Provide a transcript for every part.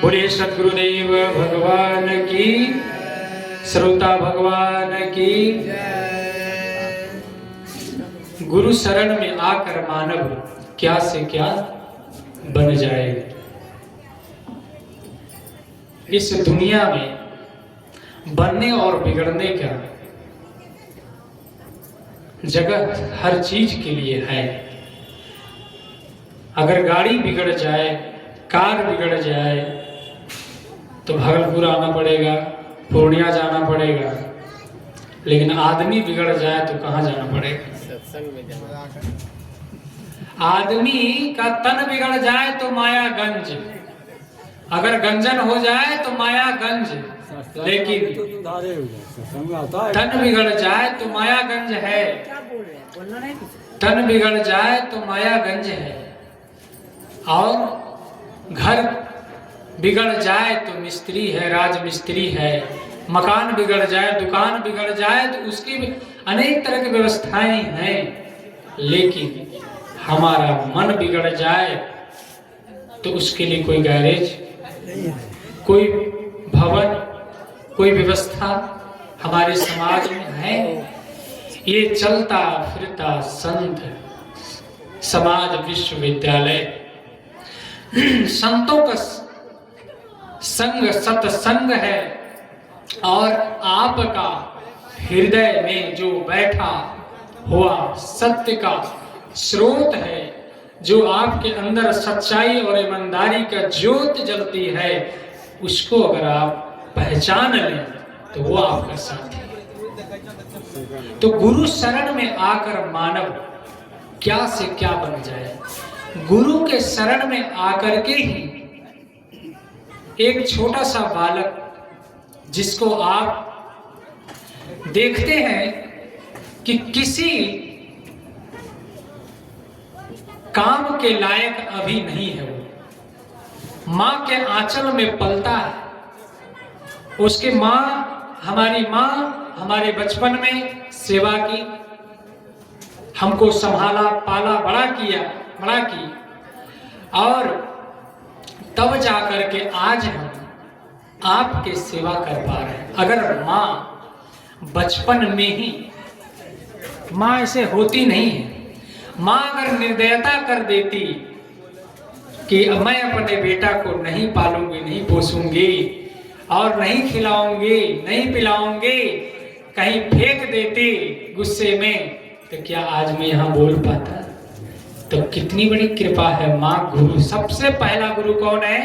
बोले सद्गुरुदेव भगवान की, श्रोता भगवान की। गुरु शरण में आकर मानव क्या से क्या बन जाए। इस दुनिया में बनने और बिगड़ने का जगह हर चीज के लिए है। अगर गाड़ी बिगड़ जाए, कार बिगड़ जाए तो भागलपुर आना पड़ेगा, पूर्णिया जाना पड़ेगा। लेकिन आदमी बिगड़ जाए तो कहाँ जाना पड़ेगा? सत्संग में जाना। आदमी का तन बिगड़ जाए तो मायागंज, अगर गंजन हो जाए तो मायागंज, लेकिन तन बिगड़ जाए तो मायागंज है। तन बिगड़ जाए तो मायागंज है। और घर बिगड़ जाए तो मिस्त्री है, राजमिस्त्री है। मकान बिगड़ जाए, दुकान बिगड़ जाए तो उसकी भी अनेक तरह की व्यवस्थाएं हैं। लेकिन हमारा मन बिगड़ जाए तो उसके लिए कोई गैरेज, कोई भवन, कोई व्यवस्था हमारे समाज में है? ये चलता फिरता संत समाज विश्वविद्यालय, संतों का संग सत्संग है। और आपका हृदय में जो बैठा हुआ सत्य का स्रोत है, जो आपके अंदर सच्चाई और ईमानदारी का ज्योत जलती है, उसको अगर आप पहचान लें तो वो आपका साथी है। तो गुरु शरण में आकर मानव क्या से क्या बन जाए। गुरु के शरण में आकर के ही एक छोटा सा बालक जिसको आप देखते हैं कि किसी काम के लायक अभी नहीं है, वो माँ के आंचल में पलता है। उसके हमारी माँ हमारे बचपन में सेवा की, हमको संभाला, पाला, बड़ा की, और तब जाकर के आज हम आपके सेवा कर पा रहे हैं। अगर माँ बचपन में ही, माँ ऐसे होती नहीं है। माँ अगर निर्दयता कर देती कि मैं अपने बेटा को नहीं पालूंगी, नहीं पोसूंगी और नहीं खिलाऊंगी, नहीं पिलाऊंगी, कहीं फेंक देती गुस्से में, तो क्या आज मैं यहाँ बोल पाता? तो कितनी बड़ी कृपा है माँ गुरु। सबसे पहला गुरु कौन है?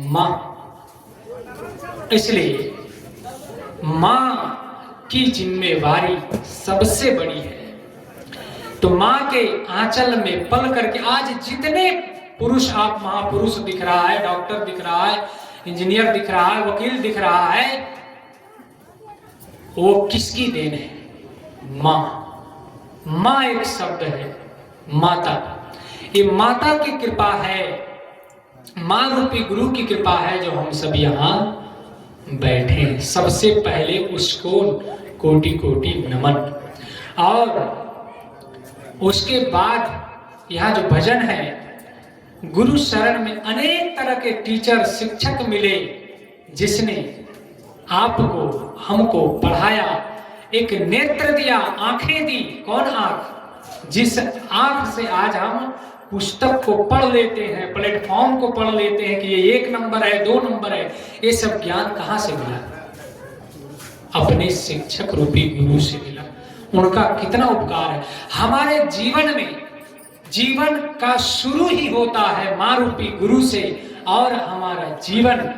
माँ। इसलिए माँ की जिम्मेवारी सबसे बड़ी है। तो माँ के आंचल में पल करके आज जितने पुरुष आप महापुरुष दिख रहा है, डॉक्टर दिख रहा है, इंजीनियर दिख रहा है, वकील दिख रहा है, वो किसकी देन है? माँ। माँ एक शब्द है, माता। ये माता की कृपा है, माँ रूपी गुरु की कृपा है जो हम सब यहाँ बैठे हैं। सबसे पहले उसको कोटि कोटि नमन। और उसके बाद यहाँ जो भजन है, गुरु शरण में अनेक तरह के टीचर, शिक्षक मिले, जिसने आपको हमको पढ़ाया, एक नेत्र दिया, आंखें दी। कौन आंख? जिस आंख से आज हम पुस्तक को पढ़ लेते हैं, प्लेटफॉर्म को पढ़ लेते हैं कि ये 1 नंबर है, 2 नंबर है। ये सब ज्ञान कहाँ से मिला? अपने शिक्षक रूपी गुरु से मिला। उनका कितना उपकार है हमारे जीवन में। जीवन का शुरू ही होता है माँ रूपी गुरु से, और हमारा जीवन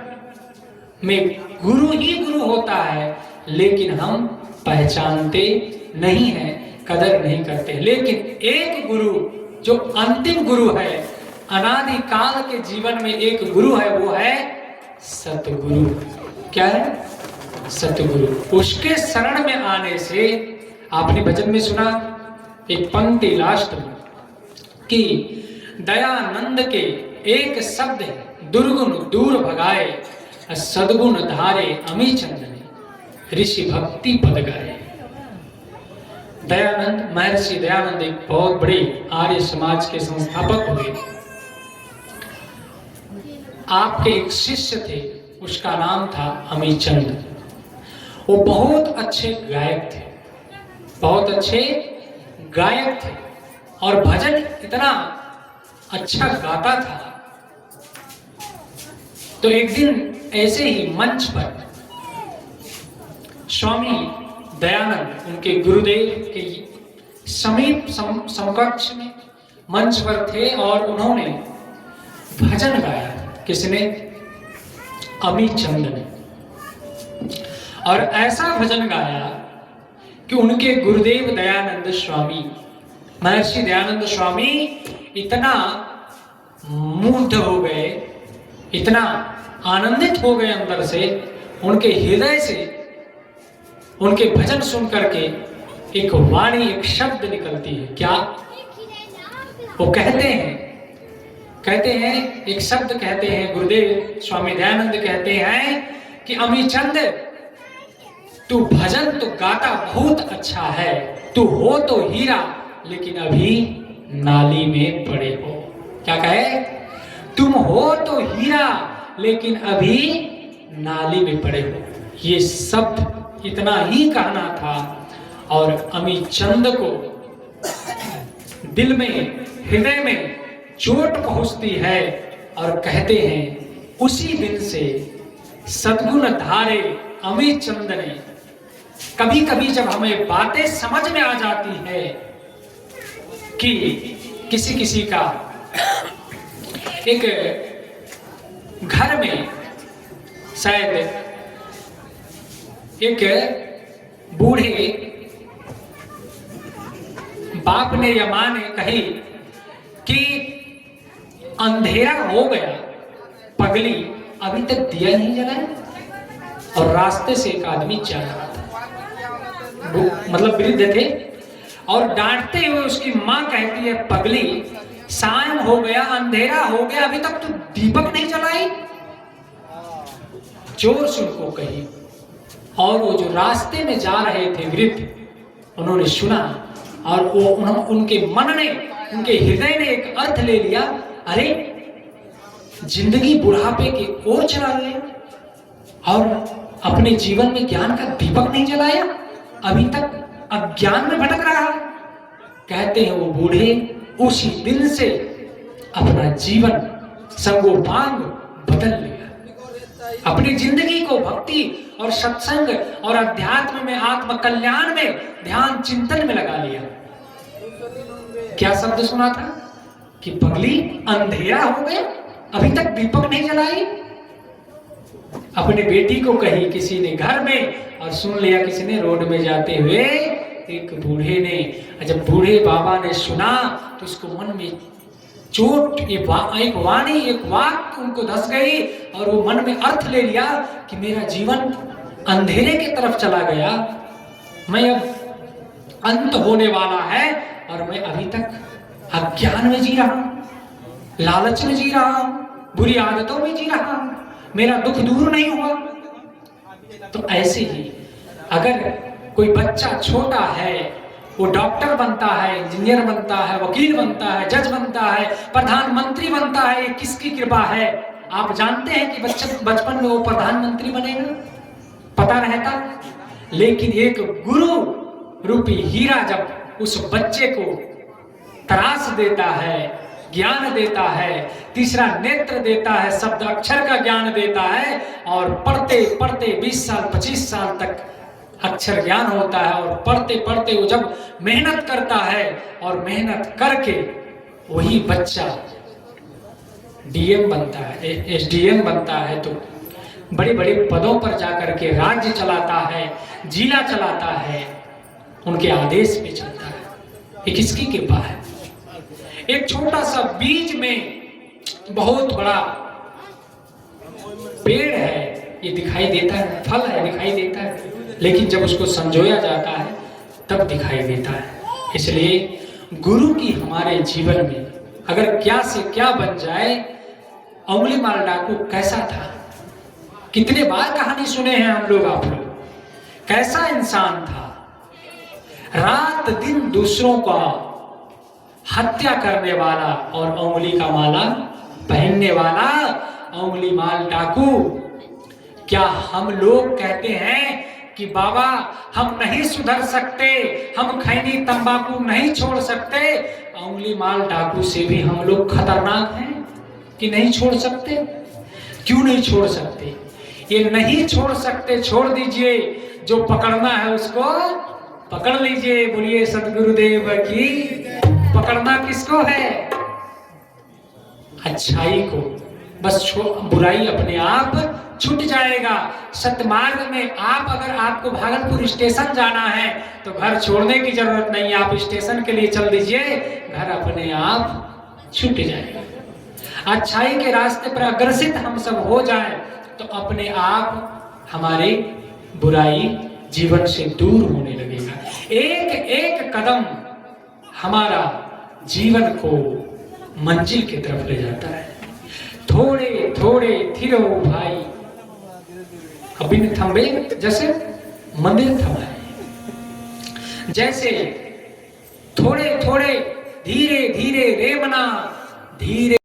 में गुरु ही गुरु होता है। लेकिन हम पहचानते नहीं हैं, कदर नहीं करते। लेकिन एक गुरु जो अंतिम गुरु है, अनादि काल के जीवन में एक गुरु है, वो है सतगुरु। क्या है? सतगुरु। उसके शरण में आने से, आपने भजन में सुना एक पंक्ति लास्ट में कि दयानंद के एक शब्द है, दुर्गुण दूर भगाए, सद्गुण धारे अमी चंदन, ऋषि भक्ति पद गाए। दयानंद, महर्षि दयानंद एक बहुत बड़े आर्य समाज के संस्थापक हुए। आपके एक शिष्य थे, उसका नाम था अमीचंद। वो बहुत अच्छे गायक थे, बहुत अच्छे गायक थे और भजन इतना अच्छा गाता था। तो एक दिन ऐसे ही मंच पर स्वामी दयानंद उनके गुरुदेव के समीप समकक्ष में मंच पर थे और उन्होंने भजन गाया। किसने? अमीचंद ने। और ऐसा भजन गाया कि उनके गुरुदेव दयानंद स्वामी, महर्षि दयानंद स्वामी इतना मुग्ध हो गए, इतना आनंदित हो गए अंदर से, उनके हृदय से उनके भजन सुन करके एक वाणी, एक शब्द निकलती है। क्या? वो कहते हैं एक शब्द कहते हैं, गुरुदेव स्वामी दयानंद कहते हैं कि अमीचंद, तू भजन तो गाता बहुत अच्छा है, तू हो तो हीरा लेकिन अभी नाली में पड़े हो। क्या कहे? तुम हो तो हीरा लेकिन अभी नाली में पड़े हो। ये शब्द इतना ही कहना था और अमीचंद को दिल में, हृदय में चोट पहुंचती है और कहते हैं उसी दिन से सद्गुण धारे अमीचंद ने, कभी कभी जब हमें बातें समझ में आ जाती है कि किसी किसी का एक घर में शायद एक बूढ़े बाप ने या मां ने कही कि अंधेरा हो गया, पगली अभी तक दिया नहीं जलाया, और रास्ते से एक आदमी जा रहा था, मतलब वृद्ध थे, और डांटते हुए उसकी मां कहती है, पगली शाम हो गया, अंधेरा हो गया, अभी तक तू दीपक नहीं जलाई। जोर से उनको कही, और वो जो रास्ते में जा रहे थे वृद्ध, उन्होंने सुना और वो उनके मन ने, उनके हृदय ने एक अर्थ ले लिया, अरे जिंदगी बुढ़ापे की ओर चला गया और अपने जीवन में ज्ञान का दीपक नहीं जलाया, अभी तक अज्ञान में भटक रहा है। कहते हैं वो बूढ़े उसी दिन से अपना जीवन संगोपांग बदल लिया, अपनी जिंदगी को भक्ति और सत्संग और अध्यात्म में, आत्म कल्याण में, ध्यान चिंतन में लगा लिया। क्या शब्द सुना था कि पगली अंधेरा हो गया, अभी तक दीपक नहीं जलाई। अपने बेटी को कही किसी ने घर में, और सुन लिया किसी ने रोड में जाते हुए एक बूढ़े ने। जब बूढ़े बाबा ने सुना तो उसको मन में चोट, एक वाणी, एक वाक्य उनको धस गई और वो मन में अर्थ ले लिया कि मेरा जीवन अंधेरे की तरफ चला गया, मैं अब अंत होने वाला है और मैं अभी तक अज्ञान में जी रहा हूं, लालच में जी रहा हूं, बुरी आदतों में जी रहा हूं, मेरा दुख दूर नहीं हुआ। तो ऐसे ही अगर कोई बच्चा छोटा है, वो डॉक्टर बनता है, इंजीनियर बनता है, वकील बनता है, जज बनता है, प्रधानमंत्री बनता है, ये किसकी कृपा है? आप जानते हैं कि बचपन में वो प्रधानमंत्री बनेगा, पता रहता। लेकिन एक गुरु रूपी हीरा जब उस बच्चे को तराश देता है, ज्ञान देता है, तीसरा नेत्र देता है, शब्द अक्षर का ज्ञान देता है, और पढ़ते पढ़ते 20 साल 25 साल तक अक्षर ज्ञान होता है, और पढ़ते पढ़ते वो जब मेहनत करता है और मेहनत करके वही बच्चा डीएम बनता है, एसडीएम बनता है, तो बड़े बड़े पदों पर जाकर के राज्य चलाता है, जिला चलाता है, उनके आदेश पे चलता है। ये किसकी कृपा है? एक छोटा सा बीज में बहुत बड़ा पेड़ है, ये दिखाई देता है, फल है, दिखाई देता है, लेकिन जब उसको संजोया जाता है तब दिखाई देता है। इसलिए गुरु की हमारे जीवन में अगर क्या से क्या बन जाए, अंगुलीमाल डाकू कैसा था, कितने बार कहानी सुने हैं हम लोग, आप लोग, कैसा इंसान था, रात दिन दूसरों का हत्या करने वाला और उंगली का माला पहनने वाला, उंगली माल डाकू। क्या हम लोग कहते हैं कि बाबा हम नहीं सुधर सकते, हम खैनी तंबाकू नहीं छोड़ सकते? उंगली माल डाकू से भी हम लोग खतरनाक हैं कि नहीं छोड़ सकते? क्यों नहीं छोड़ सकते? ये नहीं छोड़ सकते, छोड़ दीजिए। जो पकड़ना है उसको पकड़ लीजिए। बोलिए सदगुरुदेव की। पकड़ना किसको है? अच्छाई को। बस बुराई अपने आप छूट जाएगा। सतमार्ग में आप अगर आपको भागलपुर स्टेशन जाना है तो घर छोड़ने की जरूरत नहीं, आप स्टेशन के लिए चल दीजिए, घर अपने आप छूट जाएगा। अच्छाई के रास्ते पर अग्रसित हम सब हो जाएं तो अपने आप हमारी बुराई जीवन से दूर होने लगेगा। एक एक कदम हमारा जीवन को मंजिल की तरफ ले जाता है। थोड़े थोड़े थिरो भाई, अभी थंबे जैसे मंदिर थमा है, जैसे थोड़े थोड़े धीरे धीरे रेमना, धीरे